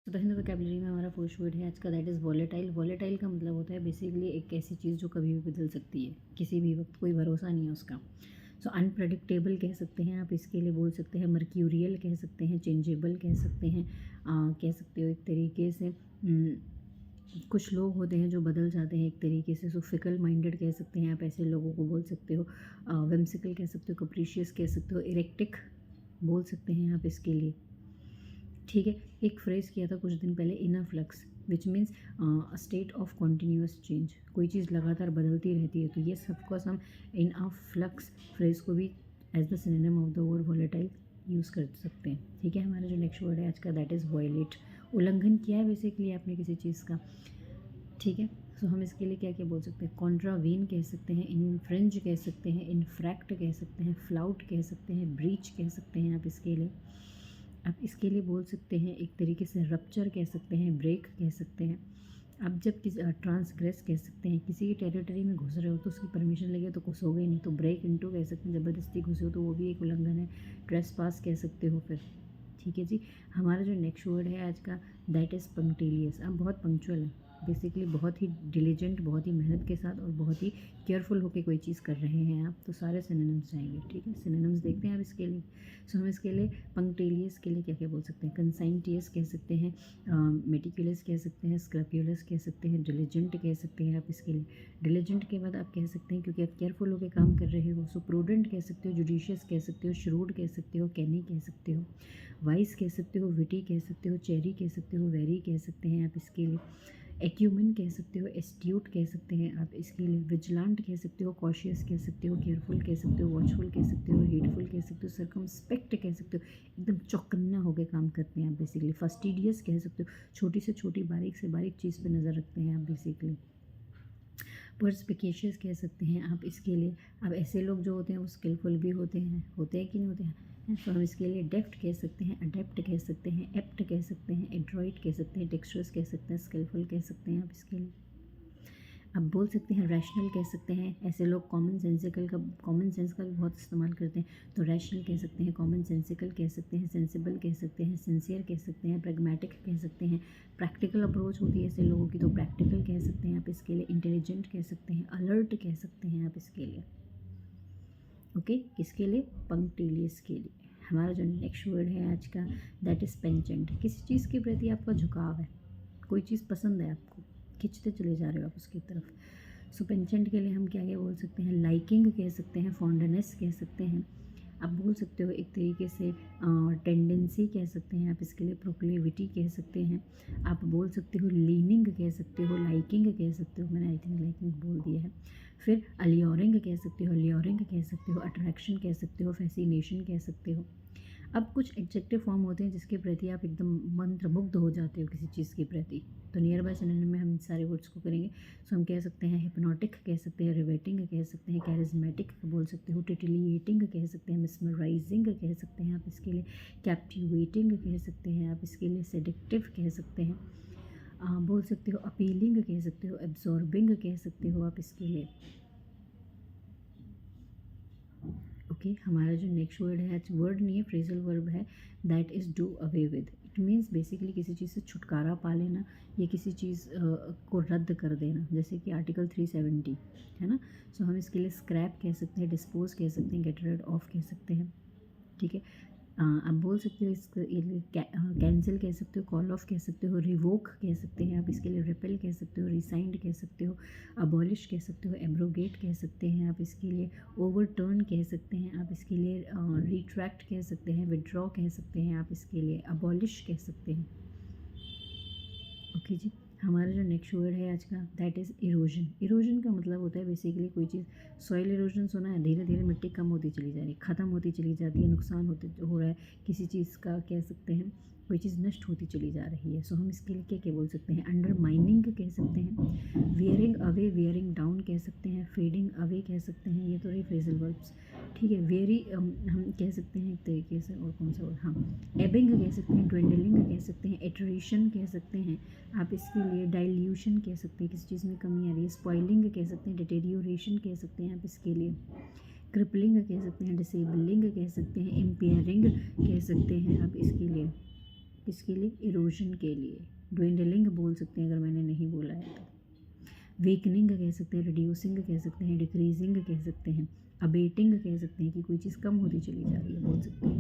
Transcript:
तो हिंदी वोकैबुलरी में हमारा फर्स्ट वर्ड है आज का, दैट इज़ वॉलेटाइल। वॉलेटाइल का मतलब होता है बेसिकली एक ऐसी चीज़ जो कभी भी बदल सकती है, किसी भी वक्त कोई भरोसा नहीं है उसका। सो अनप्रडिक्टेबल कह सकते हैं आप, इसके लिए बोल सकते हैं मर्क्यूरियल कह सकते हैं, चेंजेबल कह सकते हैं, कह सकते हो एक तरीके से कुछ लोग होते हैं जो बदल जाते हैं एक तरीके से। सो फिकल माइंडेड कह सकते हैं आप, ऐसे लोगों को बोल सकते हो। विम्सिकल कह सकते हो, कप्रीशियस कह सकते हो, इरेक्टिक बोल सकते हैं आप इसके लिए। ठीक है, एक फ्रेज़ किया था कुछ दिन पहले, inner flux, which means a state of continuous change. कोई चीज़ लगातार बदलती रहती है, तो ये सबको हम इन अ फ्लक्स फ्रेज़ को भी as the synonym of the word volatile use कर सकते हैं। ठीक है, हमारा जो नेक्स्ट वर्ड है आज का, दैट इज़ वायलेट। उल्लंघन किया है बेसिकली आपने किसी चीज़ का। ठीक है, सो हम इसके लिए क्या क्या बोल सकते हैं, कॉन्ट्रावीन कह सकते हैं, इनफ्रिंज कह सकते हैं, इनफ्रैक्ट कह सकते हैं, फ्लाउट कह सकते हैं, ब्रीच कह सकते हैं आप इसके लिए। आप इसके लिए बोल सकते हैं एक तरीके से रप्चर कह सकते हैं, ब्रेक कह सकते हैं। आप जब किसी ट्रांसग्रेस कह सकते हैं, किसी की टेरिटरी में घुस रहे हो तो उसकी परमिशन लगे तो घुसोगे ही नहीं, तो ब्रेक इनटू कह सकते हैं, ज़बरदस्ती घुसे हो तो वो भी एक उल्लंघन है। ट्रेस पास कह सकते हो फिर। ठीक है जी, हमारा जो नेक्स्ट वर्ड है आज का, दैट इज़ पंक्टिलियस। आप बहुत पंक्चुअल हैं, बेसिकली बहुत ही डिलीजेंट, बहुत ही मेहनत के साथ और बहुत ही केयरफुल होकर कोई चीज़ कर रहे हैं आप, तो सारे सिनोनिम्स जाएंगे। ठीक है, सिनोनिम्स देखते हैं आप इसके लिए। सो हम इसके लिए पंक्टिलियस के लिए क्या क्या बोल सकते हैं, कंसाइंटियस कह सकते हैं, मेटिकुलस कह सकते हैं, स्क्रैप्यूलस कह सकते हैं, डिलीजेंट कह सकते हैं आप इसके लिए। डिलीजेंट के बाद आप कह सकते हैं क्योंकि आप केयरफुल होकर काम कर रहे हो, सो प्रूडेंट कह सकते हो, जुडिशियस कह सकते हो, श्रूड कह सकते हो, कैनी कह सकते हो, वाइस कह सकते हो, विटी कह सकते हो, चेरी कह सकते हो, वेरी कह सकते हैं आप इसके लिए। एक्यूमेन कह सकते हो, एस्ट्यूट कह सकते हैं आप इसके लिए। विजिलेंट कह सकते हो, कॉशियस कह सकते हो, केयरफुल कह सकते हो, वॉचफुल कह सकते हो, हेटफुल कह सकते हो, सर्कमस्पेक्ट कह सकते हो, एकदम चौकन्ना होकर काम करते हैं आप बेसिकली। फस्टिडियस कह सकते हो, छोटी से छोटी बारीक से बारीक चीज़ पे नज़र रखते हैं आप बेसिकली। पर्सपिकेशियस कह सकते हैं आप इसके लिए। अब ऐसे लोग जो होते हैं वो स्किलफुल भी होते हैं कि नहीं होते हैं, तो हम इसके लिए डेफ्ट कह सकते हैं, अडेप्ट कह सकते हैं, एप्ट कह सकते हैं, एड्रॉइड कह सकते हैं, डेक्स्ट्रस कह सकते हैं, स्किलफुल कह सकते हैं आप इसके लिए। अब बोल सकते हैं रैशनल कह सकते हैं, ऐसे लोग कॉमन सेंस का भी बहुत इस्तेमाल करते हैं, तो रैशनल कह सकते हैं, कॉमन सेंसिकल कह सकते हैं, सेंसिबल कह सकते हैं, सिंसियर कह सकते हैं, प्रैग्मेटिक कह सकते हैं। प्रैक्टिकल अप्रोच होती है ऐसे लोगों की, तो प्रैक्टिकल कह सकते हैं आप इसके लिए। इंटेलिजेंट कह सकते हैं, अलर्ट कह सकते हैं आप इसके लिए। ओके, किसके लिए, पंक्टिलियस के लिए। हमारा जो नेक्स्ट वर्ड है आज का, दैट इज़ पेंचेंट। किसी चीज़ के प्रति आपका झुकाव है, कोई चीज़ पसंद है आपको, खिंचते चले जा रहे हो आप उसकी तरफ। सो पेंचेंट के लिए हम क्या क्या बोल सकते हैं, लाइकिंग कह सकते हैं, फॉन्डनेस कह सकते हैं। आप बोल सकते हो एक तरीके से टेंडेंसी कह सकते हैं आप इसके लिए, प्रोक्लेविटी कह सकते हैं। आप बोल सकते हो लीनिंग कह सकते हो, लाइकिंग कह सकते हो, मैंने आई थिंक लाइकिंग बोल दिया है। फिर अलियोरिंग कह सकते हो, अलियोरिंग कह सकते हो, अट्रैक्शन कह सकते हो, फैसिनेशन कह सकते हो। अब कुछ एडजेक्टिव फॉर्म होते हैं जिसके प्रति आप एकदम मंत्रमुग्ध हो जाते हो किसी चीज़ के प्रति, तो नियर बाय सिनोनिम में हम इन सारे वर्ड्स को करेंगे। सो हम कह सकते हैं हिप्नोटिक कह सकते हैं, रिवेटिंग कह सकते हैं, कैरिज्मेटिक बोल सकते हो, टिटिलिएटिंग कह सकते हैं, मिसमराइजिंग कह सकते हैं आप इसके लिए, कैप्टिवेटिंग कह सकते हैं आप इसके लिए, सेडिक्टिव कह सकते हैं, बोल सकते हो अपीलिंग कह सकते हो, एब्जॉर्बिंग कह सकते हो आप इसके लिए। ओके, हमारा जो नेक्स्ट वर्ड है, वर्ड नहीं है, फ्रेजल वर्ब है, that is do away with. It means basically किसी चीज़ से छुटकारा पा लेना, या किसी चीज़ को रद्द कर देना, जैसे कि आर्टिकल 370 है ना। सो हम इसके लिए स्क्रैप कह सकते हैं, डिस्पोज कह सकते हैं, गेट रेड ऑफ कह सकते हैं। ठीक है, आप बोल सकते हो इसको कैंसिल कह सकते हो, कॉल ऑफ कह सकते हो, रिवोक कह सकते हैं आप इसके लिए, रिपेल कह सकते हो, रिसाइंड कह सकते हो, अबॉलिश कह सकते हो, एब्रोगेट कह सकते हैं आप इसके लिए, ओवरटर्न कह सकते हैं आप इसके लिए, रिट्रैक्ट कह सकते हैं, विड्रॉ कह सकते हैं आप इसके लिए, अबॉलिश कह सकते हैं। ओके जी, हमारा जो नेक्स्ट वर्ड है आज का, दैट इज़ इरोजन। इरोजन का मतलब होता है बेसिकली कोई चीज़, सॉइल इरोजन सुना है, धीरे धीरे मिट्टी कम होती चली जा रही है, ख़त्म होती चली जाती है, नुकसान होते हो रहा है किसी चीज़ का, कह सकते हैं कोई चीज़ नष्ट होती चली जा रही है। सो हम इसके लिए क्या क्या बोल सकते हैं, अंडरमाइनिंग कह सकते हैं, वियरिंग अवे, वियरिंग डाउन कह सकते हैं, फेडिंग अवे कह सकते हैं, ये तो रही फ्रेजल वर्ब्स। ठीक है, वेरी हम कह सकते हैं एक तरीके से, और कौन सा वर्ड, हाँ, एबिंग कह सकते हैं, ड्वेंडलिंग कह सकते हैं, एटरेशन कह सकते हैं आप इसके लिए, डाइल्यूशन कह सकते हैं, किसी चीज़ में कमी आ रही है, स्पॉइलिंग कह सकते हैं, डिटेरियोरेशन कह सकते हैं आप इसके लिए, क्रिपलिंग कह सकते हैं, डिसेबलिंग कह सकते हैं, इम्पेयरिंग कह सकते हैं आप इसके लिए। किसके लिए, इरोजन के लिए। ड्वेंडलिंग बोल सकते हैं अगर मैंने नहीं बोला है तो। वीकनिंग कह सकते हैं, रिड्यूसिंग कह सकते हैं, डिक्रीजिंग कह सकते हैं, अबेटिंग कह सकते हैं कि कोई चीज़ कम होती चली जा रही है, बोल सकते हैं।